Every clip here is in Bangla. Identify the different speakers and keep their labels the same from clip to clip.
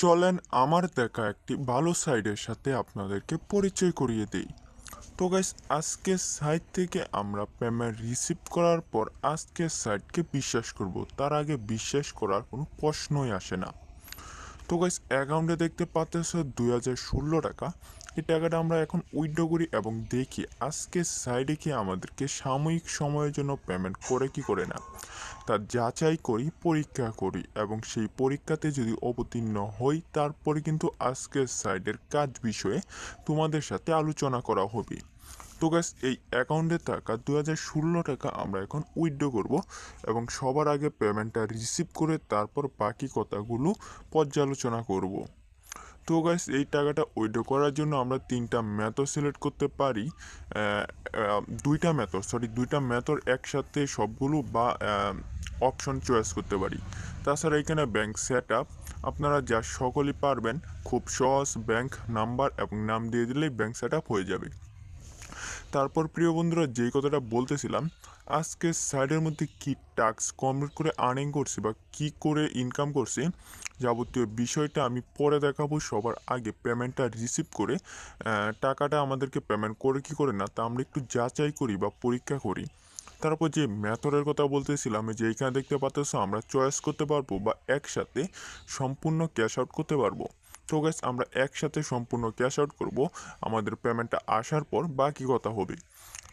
Speaker 1: চলেন আমার দেখা একটি ভালো সাইটের সাথে আপনাদেরকে পরিচয় করিয়ে দেই। তো গাইস, আজকের সাইট থেকে আমরা পেমেন্ট রিসিভ করার পর আজকের সাইটকে বিশ্বাস করব, তার আগে বিশ্বাস করার কোনো প্রশ্নই আসে না। তো গাইস, অ্যাকাউন্টে দেখতে পাচ্ছেন 2016 টাকা। এই টাকাটা আমরা এখন উইথড্র করি এবং দেখি আজকে সাইডে কি আমাদেরকে সাময়িক সময়ের জন্য পেমেন্ট করে কি করে না, তা যাচাই করি, পরীক্ষা করি এবং সেই পরীক্ষাতে যদি অবতীর্ণ হই তারপরে কিন্তু আজকের সাইডের কাজ বিষয়ে তোমাদের সাথে আলোচনা করা হবে। তো গ্যাস, এই অ্যাকাউন্টে থাকা 2016 টাকা আমরা এখন উইথড্র করব এবং সবার আগে পেমেন্টটা রিসিভ করে তারপর বাকি কথাগুলো পর্যালোচনা করব। তো গাইস, এই টাকাটা উইথড্র করার জন্য আমরা তিনটা মেথড সিলেক্ট করতে পারি। দুইটা মেথড একসাথে সবগুলো বা অপশন চয়েস করতে পারি। তাছাড়া এখানে ব্যাংক সেট আপ আপনারা যা সকলেই পারবেন, খুব সহজ। ব্যাংক নাম্বার এবং নাম দিয়ে দিলেই ব্যাংক সেট আপ হয়ে যাবে। তারপর প্রিয় বন্ধুরা, যেই কথাটা বলতেছিলাম, আজকে সাইডের মধ্যে কি টাস্ক কমপ্লিট করে আর্নিং করছি বা কি করে ইনকাম করছি যাবতীয় বিষয়টা আমি পরে দেখাবো। সবার আগে পেমেন্টটা রিসিভ করে টাকাটা আমাদেরকে পেমেন্ট করে কি করে না তা আমরা একটু যাচাই করি বা পরীক্ষা করি। তারপর যে মেথডের কথা বলতেছিলাম, যে এইখানে দেখতে পাচ্ছ আমরা চয়েস করতে পারবো বা একসাথে সম্পূর্ণ ক্যাশ আউট করতে পারবো। তো গাইস, আমরা একসাথে সম্পূর্ণ ক্যাশ আউট করবো, আমাদের পেমেন্টটা আসার পর বাকি কথা হবে।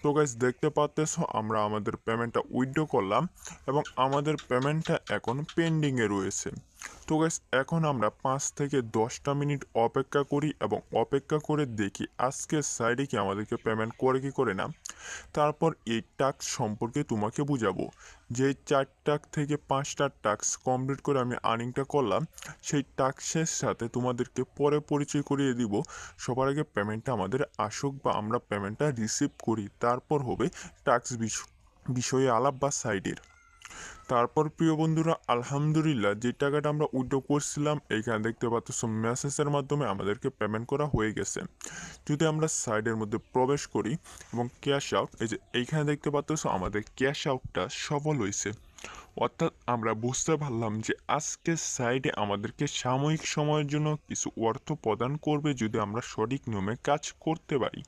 Speaker 1: তো গাইস, দেখতে পাচ্ছ আমরা আমাদের পেমেন্টটা উইথড্র করলাম এবং আমাদের পেমেন্টটা এখন পেন্ডিংয়ে রয়েছে। তো গাইস, এখন আমরা 5 থেকে 10 মিনিট অপেক্ষা করি এবং অপেক্ষা করে দেখি আজকের সাইডে কি আমাদেরকে পেমেন্ট করে কি করে না। তারপর এই টাস্ক সম্পর্কে তোমাকে বুঝাবো। যে 4টা থেকে 5টা টাস্ক কমপ্লিট করে আমি আর্নিংটা করলাম, সেই টাস্কের সাথে তোমাদেরকে পরে পরিচয় করিয়ে দিব। সবার আগে পেমেন্টটা আমাদের আসুক বা আমরা পেমেন্টটা রিসিভ করি, তারপর হবে টাস্ক বিষয়ে আলাপ বা সাইডের। তারপর প্রিয় বন্ধুরা, আলহামদুলিল্লাহ, যে টাকাটা আমরা উইথড্র করছিলাম এইখানে দেখতে পাচ্ছ মেসেজের মাধ্যমে আমাদেরকে পেমেন্ট করা হয়ে গেছে। যদি আমরা সাইডের মধ্যে প্রবেশ করি এবং ক্যাশ আউট, এই যে এইখানে দেখতে পাচ্ছ আমাদের ক্যাশ আউটটা সফল হয়েছে। অর্থাৎ আমরা বুঝতে পারলাম যে আজকে সাইডে আমাদেরকে সাময়িক সময়ের জন্য কিছু অর্থ প্রদান করবে যদি আমরা সঠিক নিয়মে কাজ করতে পারি।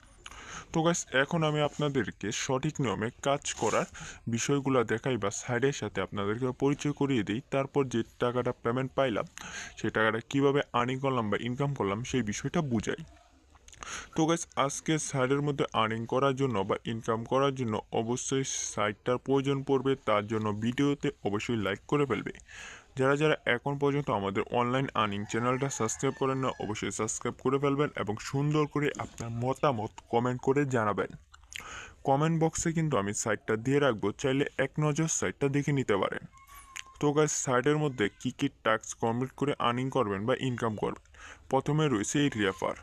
Speaker 1: তো গাইস, এখন আমি আপনাদেরকে সঠিক নিয়মে কাজ করার বিষয়গুলো দেখাই বা সাইডের সাথে আপনাদেরকে পরিচয় করিয়ে দিই। তারপর যে টাকাটা পেমেন্ট পাইলাম সেই টাকাটা কিভাবে আর্নিং করলাম বা ইনকাম করলাম সেই বিষয়টা বুঝাই। তো গাইস, আজকে সাইডের মধ্যে আর্নিং করার জন্য বা ইনকাম করার জন্য অবশ্যই সাইটটার প্রয়োজন পড়বে। তার জন্য ভিডিওতে অবশ্যই লাইক করে ফেলবে। যারা যারা এখন পর্যন্ত আমাদের অনলাইন আর্নিং চ্যানেলটা সাবস্ক্রাইব করেন না, অবশ্যই সাবস্ক্রাইব করে ফেলবেন এবং সুন্দর করে আপনার মতামত কমেন্ট করে জানাবেন। কমেন্ট বক্সে কিন্তু আমি সাইটটা দিয়ে রাখবো, চাইলে এক নজর সাইটটা দেখে নিতে পারেন। তো গাইস, সাইটের মধ্যে কী কী টাস্ক কমপ্লিট করে আর্নিং করবেন বা ইনকাম করবেন, প্রথমে রয়েছে এই রেফার।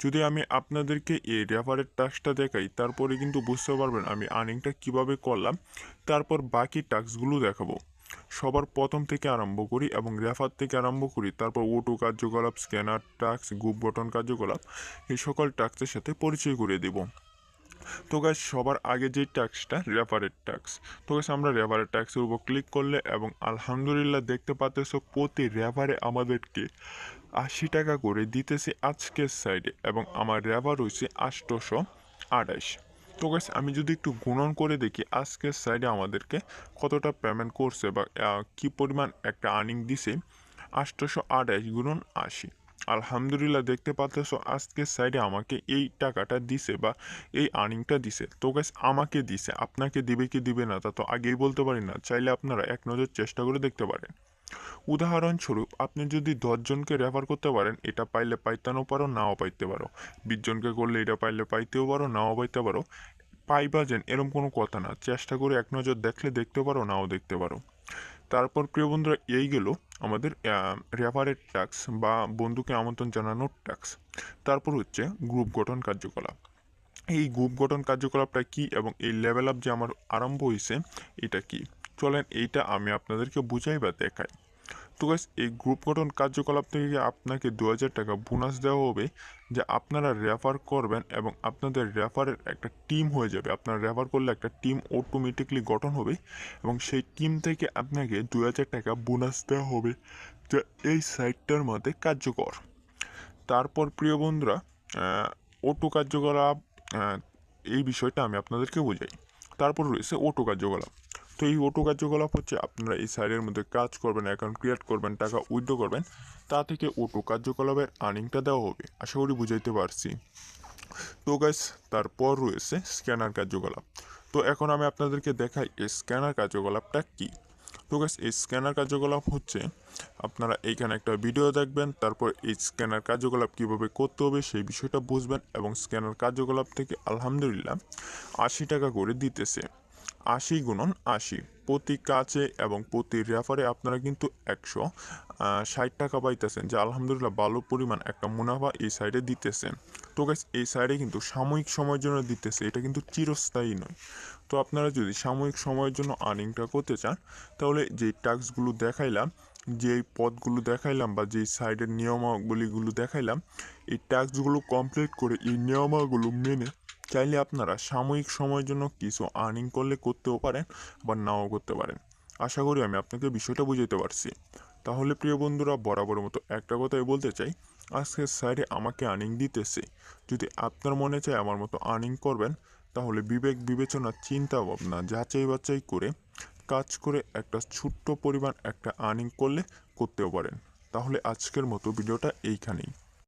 Speaker 1: যদি আমি আপনাদেরকে এই রেফারের টাস্কটা দেখাই তারপরে কিন্তু বুঝতে পারবেন আমি আর্নিংটা কিভাবে করলাম। তারপর বাকি টাস্কগুলো দেখাবো। সবার প্রথম থেকে আরম্ভ করি এবং রেফার থেকে আরম্ভ করি, তারপর ওটু কার্যকলাপ, স্ক্যানার টাস্ক, গ্রুপ গঠন কার্যকলাপ, এই সকল টাস্কের সাথে পরিচয় করিয়ে দেব। তো গাইস, সবার আগে যে টাস্কটা রেফারের টাস্ক। তো গাইস, আমরা রেফারের টাস্কের উপর ক্লিক করলে এবং আলহামদুলিল্লাহ দেখতে পাচ্ছ প্রতি রেফারে আমাদেরকে 80 টাকা করে দিতেছে আজকের সাইডে এবং আমার রেফার হয়েছে 828। তো গাইস, আমি যদি একটু গুণন করে দেখি আজকের সাইডে আমাদেরকে কতটা পেমেন্ট করছে বা কি পরিমাণ একটা আর্নিং দিছে, 828 গুণন 80। আলহামদুলিল্লাহ দেখতে পাচ্ছ আজকের সাইডে আমাকে এই টাকাটা দিছে বা এই আর্নিংটা দিছে। তো গাইস, আমাকে দিছে, আপনাকে দিবে কি দিবে না তা তো আগেই বলতে পারি না, চাইলে আপনারা এক নজর চেষ্টা করে দেখতে পারেন। উদাহরণস্বরূপ, আপনি যদি 10 জনকে রেফার করতে পারেন, এটা পাইলে পাইতেও পারো, নাও পাইতে পারো। 20 জনকে করলে এটা পাইলে পাইতেও পারো, নাও পাইতে পারো। পাইবা যেন এরম কোনো কথা না, চেষ্টা করে এক নজর দেখলে দেখতে পারো, নাও দেখতে পারো। তারপর প্রিয় বন্ধুরা, এই গেল আমাদের রেফারের ট্যাক্স বা বন্ধুকে আমন্ত্রণ জানানোর ট্যাক্স। তারপর হচ্ছে গ্রুপ গঠন কার্যকলাপ। এই গ্রুপ গঠন কার্যকলাপটা কি এবং এই লেভেল আপ যে আমার আরম্ভ হয়েছে এটা কি, চলেন এইটা আমি আপনাদেরকে বুঝাই বা দেখাই। তো গাইস, এই গ্রুপ গঠন কার্যকলাপ থেকে আপনাকে 2000 টাকা বোনাস দেওয়া হবে, যে আপনারা রেফার করবেন এবং আপনাদের রেফারের একটা টিম হয়ে যাবে। আপনারা রেফার করলে একটা টিম অটোমেটিকলি গঠন হবে এবং সেই টিম থেকে আপনাকে 2000 টাকা বোনাস দেওয়া হবে। যা এই সাইটটার মধ্যে কার্যকর। তারপর প্রিয় বন্ধুরা, অটো কার্যকলাপ, আহ, এই বিষয়টা আমি আপনাদেরকে বোঝাই। তারপর রয়েছে অটো কার্যকলাপ। তো এই অটো কার্যকলাপ হচ্ছে আপনারা এই সাইটের মধ্যে কাজ করবেন, অ্যাকাউন্ট ক্রিয়েট করবেন, টাকা উইথড্র করবেন, তা থেকে অটো কার্যকলাপের আর্নিংটা দেওয়া হবে। আশা করি বুঝাইতে পারছি। তো গাইস, তারপর রয়েছে স্ক্যানার কার্যকলাপ। তো এখন আমি আপনাদেরকে দেখাই এই স্ক্যানার কার্যকলাপটা কি। তো গাইস, এই স্ক্যানার কার্যকলাপ হচ্ছে আপনারা এইখানে একটা ভিডিও দেখবেন, তারপর এই স্ক্যানার কার্যকলাপ কিভাবে করতে হবে সেই বিষয়টা বুঝবেন, এবং স্ক্যানার কার্যকলাপ থেকে আলহামদুলিল্লাহ 80 টাকা করে দিতেছে। 80 × 80 প্রতি কাজে এবং প্রতি রেফারে আপনারা কিন্তু 160 টাকা পাইতেছেন, যা আলহামদুলিল্লাহ ভালো পরিমাণ একটা মুনাফা এই সাইডে দিতেছেন। তো গাইস, এই সাইডে কিন্তু সাময়িক সময়ের জন্য দিতেছে, এটা কিন্তু চিরস্থায়ী নয়। তো আপনারা যদি সাময়িক সময়ের জন্য আর্নিংটা করতে চান, তাহলে যেই টাস্কগুলো দেখাইলাম, যেই পদগুলো দেখাইলাম, বা যেই সাইডের নিয়মাবলীগুলো দেখাইলাম, এই টাস্কগুলো কমপ্লিট করে এই নিয়মাগুলো মেনে চাইলে আপনারা সাময়িক সময়ের জন্য কিছু আর্নিং করতেও পারেন বা নাও করতে পারেন। আশা করি আমি আপনাকে বিষয়টা বুঝাইতে পারছি। তাহলে প্রিয় বন্ধুরা, বরাবর মতো একটা কথাই বলতে চাই, আজকের সাইডে আমাকে আর্নিং দিতেছে। যদি আপনার মনে চায় আমার মতো আর্নিং করবেন, তাহলে বিবেক বিবেচনা চিন্তা ভাবনা যাচাই বাছাই করে কাজ করে একটা ছোট্ট পরিমাণ একটা আর্নিং করতেও পারেন। তাহলে আজকের মতো ভিডিওটা এইখানেই।